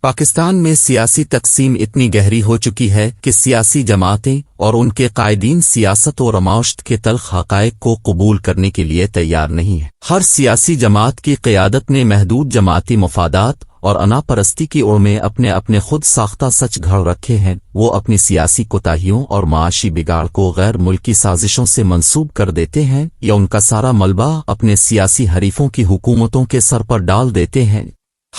پاکستان میں سیاسی تقسیم اتنی گہری ہو چکی ہے کہ سیاسی جماعتیں اور ان کے قائدین سیاست اور معاشرت کے تلخ حقائق کو قبول کرنے کے لیے تیار نہیں ہے۔ ہر سیاسی جماعت کی قیادت نے محدود جماعتی مفادات اور انا پرستی کی اوڑ میں اپنے خود ساختہ سچ گھڑ رکھے ہیں۔ وہ اپنی سیاسی کوتاہیوں اور معاشی بگاڑ کو غیر ملکی سازشوں سے منسوب کر دیتے ہیں یا ان کا سارا ملبہ اپنے سیاسی حریفوں کی حکومتوں کے سر پر ڈال دیتے ہیں۔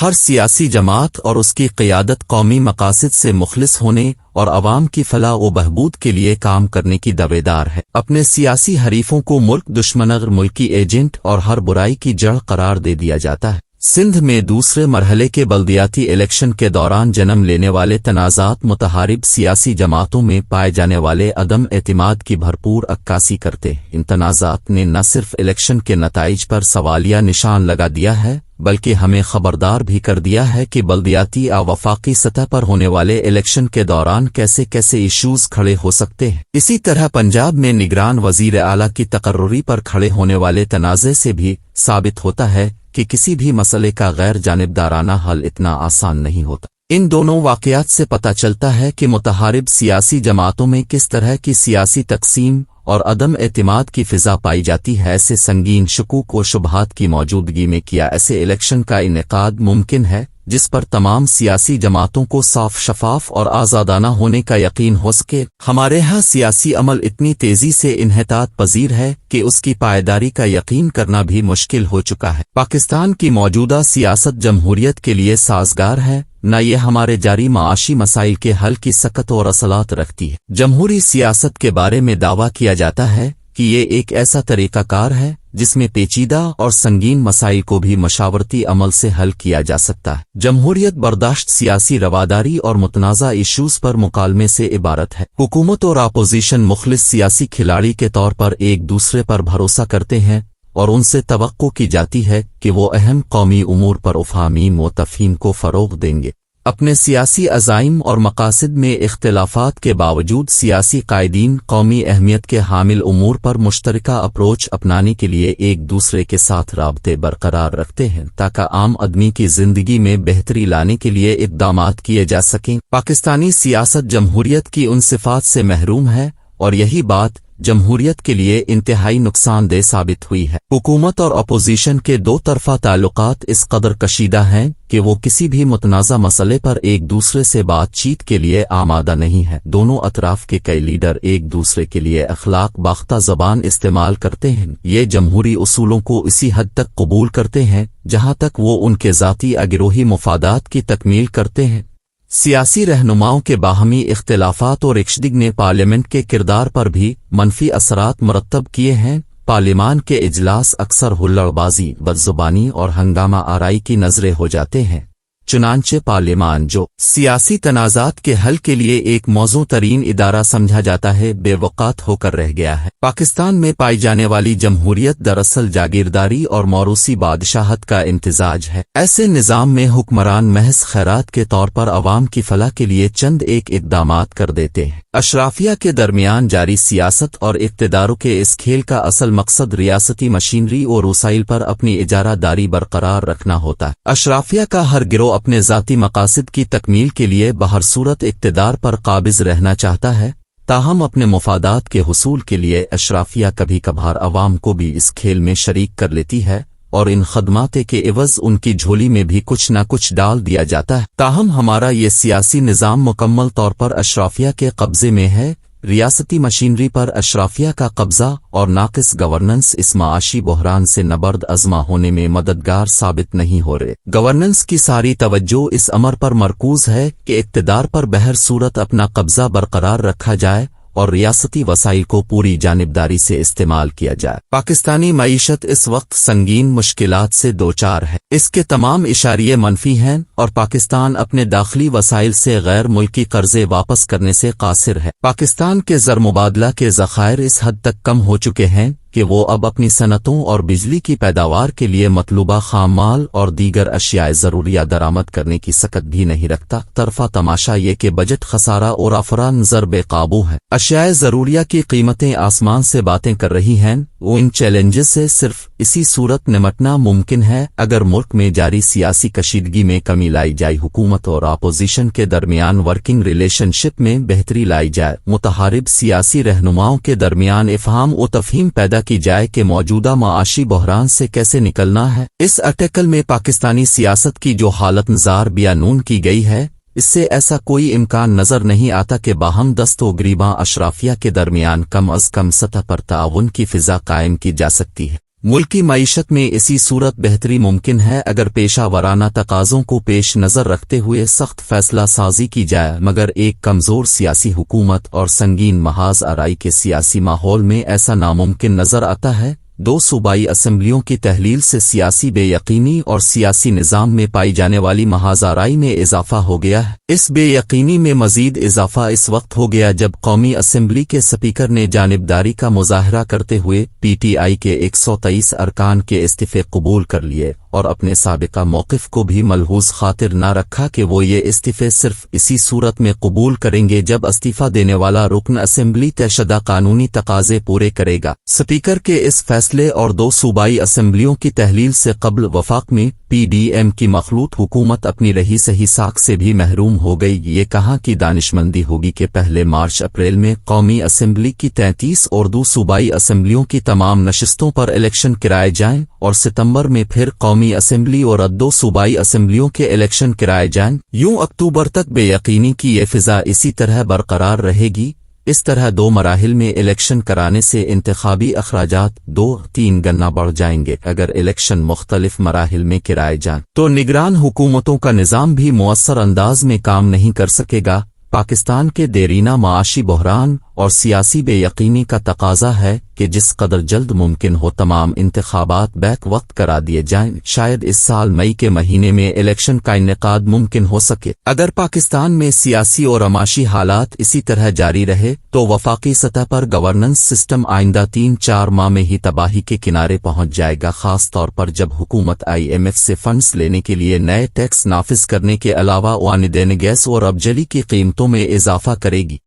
ہر سیاسی جماعت اور اس کی قیادت قومی مقاصد سے مخلص ہونے اور عوام کی فلاح و بہبود کے لیے کام کرنے کی دعویدار ہے۔ اپنے سیاسی حریفوں کو ملک دشمن غیر ملکی ایجنٹ اور ہر برائی کی جڑ قرار دے دیا جاتا ہے۔ سندھ میں دوسرے مرحلے کے بلدیاتی الیکشن کے دوران جنم لینے والے تنازعات متحارب سیاسی جماعتوں میں پائے جانے والے عدم اعتماد کی بھرپور عکاسی کرتے ہیں۔ ان تنازعات نے نہ صرف الیکشن کے نتائج پر سوالیہ نشان لگا دیا ہے بلکہ ہمیں خبردار بھی کر دیا ہے کہ بلدیاتی یا وفاقی سطح پر ہونے والے الیکشن کے دوران کیسے ایشوز کھڑے ہو سکتے ہیں۔ اسی طرح پنجاب میں نگران وزیر اعلیٰ کی تقرری پر کھڑے ہونے والے تنازع سے بھی ثابت ہوتا ہے کہ کسی بھی مسئلے کا غیر جانبدارانہ حل اتنا آسان نہیں ہوتا۔ ان دونوں واقعات سے پتہ چلتا ہے کہ متحارب سیاسی جماعتوں میں کس طرح کی سیاسی تقسیم اور عدم اعتماد کی فضا پائی جاتی ہے۔ ایسے سنگین شکوک و شبہات کی موجودگی میں کیا ایسے الیکشن کا انعقاد ممکن ہے جس پر تمام سیاسی جماعتوں کو صاف شفاف اور آزادانہ ہونے کا یقین ہو سکے؟ ہمارے ہاں سیاسی عمل اتنی تیزی سے انحطاط پذیر ہے کہ اس کی پائیداری کا یقین کرنا بھی مشکل ہو چکا ہے۔ پاکستان کی موجودہ سیاست جمہوریت کے لیے سازگار ہے، نہ یہ ہمارے جاری معاشی مسائل کے حل کی سکت اور اصلاحات رکھتی ہے۔ جمہوری سیاست کے بارے میں دعویٰ کیا جاتا ہے کہ یہ ایک ایسا طریقہ کار ہے جس میں پیچیدہ اور سنگین مسائل کو بھی مشاورتی عمل سے حل کیا جا سکتا ہے۔ جمہوریت برداشت سیاسی رواداری اور متنازع ایشوز پر مکالمے سے عبارت ہے۔ حکومت اور اپوزیشن مخلص سیاسی کھلاڑی کے طور پر ایک دوسرے پر بھروسہ کرتے ہیں اور ان سے توقع کی جاتی ہے کہ وہ اہم قومی امور پر افہام و تفہیم کو فروغ دیں گے۔ اپنے سیاسی عزائم اور مقاصد میں اختلافات کے باوجود سیاسی قائدین قومی اہمیت کے حامل امور پر مشترکہ اپروچ اپنانے کے لیے ایک دوسرے کے ساتھ رابطے برقرار رکھتے ہیں تاکہ عام آدمی کی زندگی میں بہتری لانے کے لیے اقدامات کیے جا سکیں۔ پاکستانی سیاست جمہوریت کی ان صفات سے محروم ہے اور یہی بات جمہوریت کے لیے انتہائی نقصان دہ ثابت ہوئی ہے۔ حکومت اور اپوزیشن کے دو طرفہ تعلقات اس قدر کشیدہ ہیں کہ وہ کسی بھی متنازع مسئلے پر ایک دوسرے سے بات چیت کے لیے آمادہ نہیں ہے۔ دونوں اطراف کے کئی لیڈر ایک دوسرے کے لیے اخلاق باختہ زبان استعمال کرتے ہیں۔ یہ جمہوری اصولوں کو اسی حد تک قبول کرتے ہیں جہاں تک وہ ان کے ذاتی اگروہی مفادات کی تکمیل کرتے ہیں۔ سیاسی رہنماؤں کے باہمی اختلافات اور ایکشڈگ نے پارلیمنٹ کے کردار پر بھی منفی اثرات مرتب کیے ہیں۔ پارلیمان کے اجلاس اکثر ہلڑ بازی، بدزبانی اور ہنگامہ آرائی کی نظریں ہو جاتے ہیں۔ چنانچہ پارلیمان جو سیاسی تنازعات کے حل کے لیے ایک موزوں ترین ادارہ سمجھا جاتا ہے، بے وقات ہو کر رہ گیا ہے۔ پاکستان میں پائی جانے والی جمہوریت دراصل جاگیرداری اور موروثی بادشاہت کا امتزاج ہے۔ ایسے نظام میں حکمران محض خیرات کے طور پر عوام کی فلاح کے لیے چند ایک اقدامات کر دیتے ہیں۔ اشرافیہ کے درمیان جاری سیاست اور اقتداروں کے اس کھیل کا اصل مقصد ریاستی مشینری اور وسائل پر اپنی اجارہ داری برقرار رکھنا ہوتا ہے۔ اشرافیہ کا ہر گروہ اپنے ذاتی مقاصد کی تکمیل کے لیے بہر صورت اقتدار پر قابض رہنا چاہتا ہے، تاہم اپنے مفادات کے حصول کے لیے اشرافیہ کبھی کبھار عوام کو بھی اس کھیل میں شریک کر لیتی ہے اور ان خدمات کے عوض ان کی جھولی میں بھی کچھ نہ کچھ ڈال دیا جاتا ہے۔ تاہم ہمارا یہ سیاسی نظام مکمل طور پر اشرافیہ کے قبضے میں ہے۔ ریاستی مشینری پر اشرافیہ کا قبضہ اور ناقص گورننس اس معاشی بحران سے نبرد ازما ہونے میں مددگار ثابت نہیں ہو رہے۔ گورننس کی ساری توجہ اس امر پر مرکوز ہے کہ اقتدار پر بہر صورت اپنا قبضہ برقرار رکھا جائے اور ریاستی وسائل کو پوری جانبداری سے استعمال کیا جائے۔ پاکستانی معیشت اس وقت سنگین مشکلات سے دوچار ہے۔ اس کے تمام اشاریے منفی ہیں اور پاکستان اپنے داخلی وسائل سے غیر ملکی قرضے واپس کرنے سے قاصر ہے۔ پاکستان کے زر مبادلہ کے ذخائر اس حد تک کم ہو چکے ہیں کہ وہ اب اپنی صنعتوں اور بجلی کی پیداوار کے لیے مطلوبہ خام مال اور دیگر اشیاء ضروریہ درآمد کرنے کی سکت بھی نہیں رکھتا۔ طرفہ تماشا یہ کہ بجٹ خسارہ اور افران زر بے قابو ہے، اشیاء ضروریہ کی قیمتیں آسمان سے باتیں کر رہی ہیں۔ وہ ان چیلنجز سے صرف اسی صورت نمٹنا ممکن ہے اگر ملک میں جاری سیاسی کشیدگی میں کمی لائی جائے، حکومت اور اپوزیشن کے درمیان ورکنگ ریلیشن شپ میں بہتری لائی جائے، متحارب سیاسی رہنماؤں کے درمیان افہام و تفہیم پیدا کی جائے کہ موجودہ معاشی بحران سے کیسے نکلنا ہے۔ اس آرٹیکل میں پاکستانی سیاست کی جو حالت نظار بیانون کی گئی ہے، اس سے ایسا کوئی امکان نظر نہیں آتا کہ باہم دست و گریباں اشرافیہ کے درمیان کم از کم سطح پر تعاون کی فضا قائم کی جا سکتی ہے۔ ملکی معیشت میں اسی صورت بہتری ممکن ہے اگر پیشہ ورانہ تقاضوں کو پیش نظر رکھتے ہوئے سخت فیصلہ سازی کی جائے، مگر ایک کمزور سیاسی حکومت اور سنگین محاذ آرائی کے سیاسی ماحول میں ایسا ناممکن نظر آتا ہے۔ دو صوبائی اسمبلیوں کی تحلیل سے سیاسی بے یقینی اور سیاسی نظام میں پائی جانے والی محاذ آرائی میں اضافہ ہو گیا ہے۔ اس بے یقینی میں مزید اضافہ اس وقت ہو گیا جب قومی اسمبلی کے سپیکر نے جانبداری کا مظاہرہ کرتے ہوئے پی ٹی آئی کے 123 ارکان کے استعفے قبول کر لیے اور اپنے سابقہ موقف کو بھی ملحوظ خاطر نہ رکھا کہ وہ یہ استعفے صرف اسی صورت میں قبول کریں گے جب استعفی دینے والا رکن اسمبلی طے شدہ قانونی تقاضے پورے کرے گا۔ سپیکر کے اس فیصلے اور دو صوبائی اسمبلیوں کی تحلیل سے قبل وفاق میں پی ڈی ایم کی مخلوط حکومت اپنی رہی صحیح ساکھ سے بھی محروم ہو گئی۔ یہ کہاں کی دانشمندی ہوگی کہ پہلے مارچ اپریل میں قومی اسمبلی کی 33 اور دو صوبائی اسمبلیوں کی تمام نشستوں پر الیکشن کرائے جائیں اور ستمبر میں پھر قومی اسمبلی اور دو صوبائی اسمبلیوں کے الیکشن کرائے جائیں۔ یوں اکتوبر تک بے یقینی کی یہ فضا اسی طرح برقرار رہے گی۔ اس طرح دو مراحل میں الیکشن کرانے سے انتخابی اخراجات 2-3 گنا بڑھ جائیں گے۔ اگر الیکشن مختلف مراحل میں کرائے جائیں تو نگران حکومتوں کا نظام بھی مؤثر انداز میں کام نہیں کر سکے گا۔ پاکستان کے دیرینہ معاشی بحران اور سیاسی بے یقینی کا تقاضا ہے کہ جس قدر جلد ممکن ہو تمام انتخابات بیک وقت کرا دیے جائیں، شاید اس سال مئی کے مہینے میں الیکشن کا انعقاد ممکن ہو سکے۔ اگر پاکستان میں سیاسی اور معاشی حالات اسی طرح جاری رہے تو وفاقی سطح پر گورننس سسٹم آئندہ 3-4 ماہ میں ہی تباہی کے کنارے پہنچ جائے گا، خاص طور پر جب حکومت آئی ایم ایف سے فنڈز لینے کے لیے نئے ٹیکس نافذ کرنے کے علاوہ واردین گیس اور ابجلی کی قیمتوں میں اضافہ کرے گی۔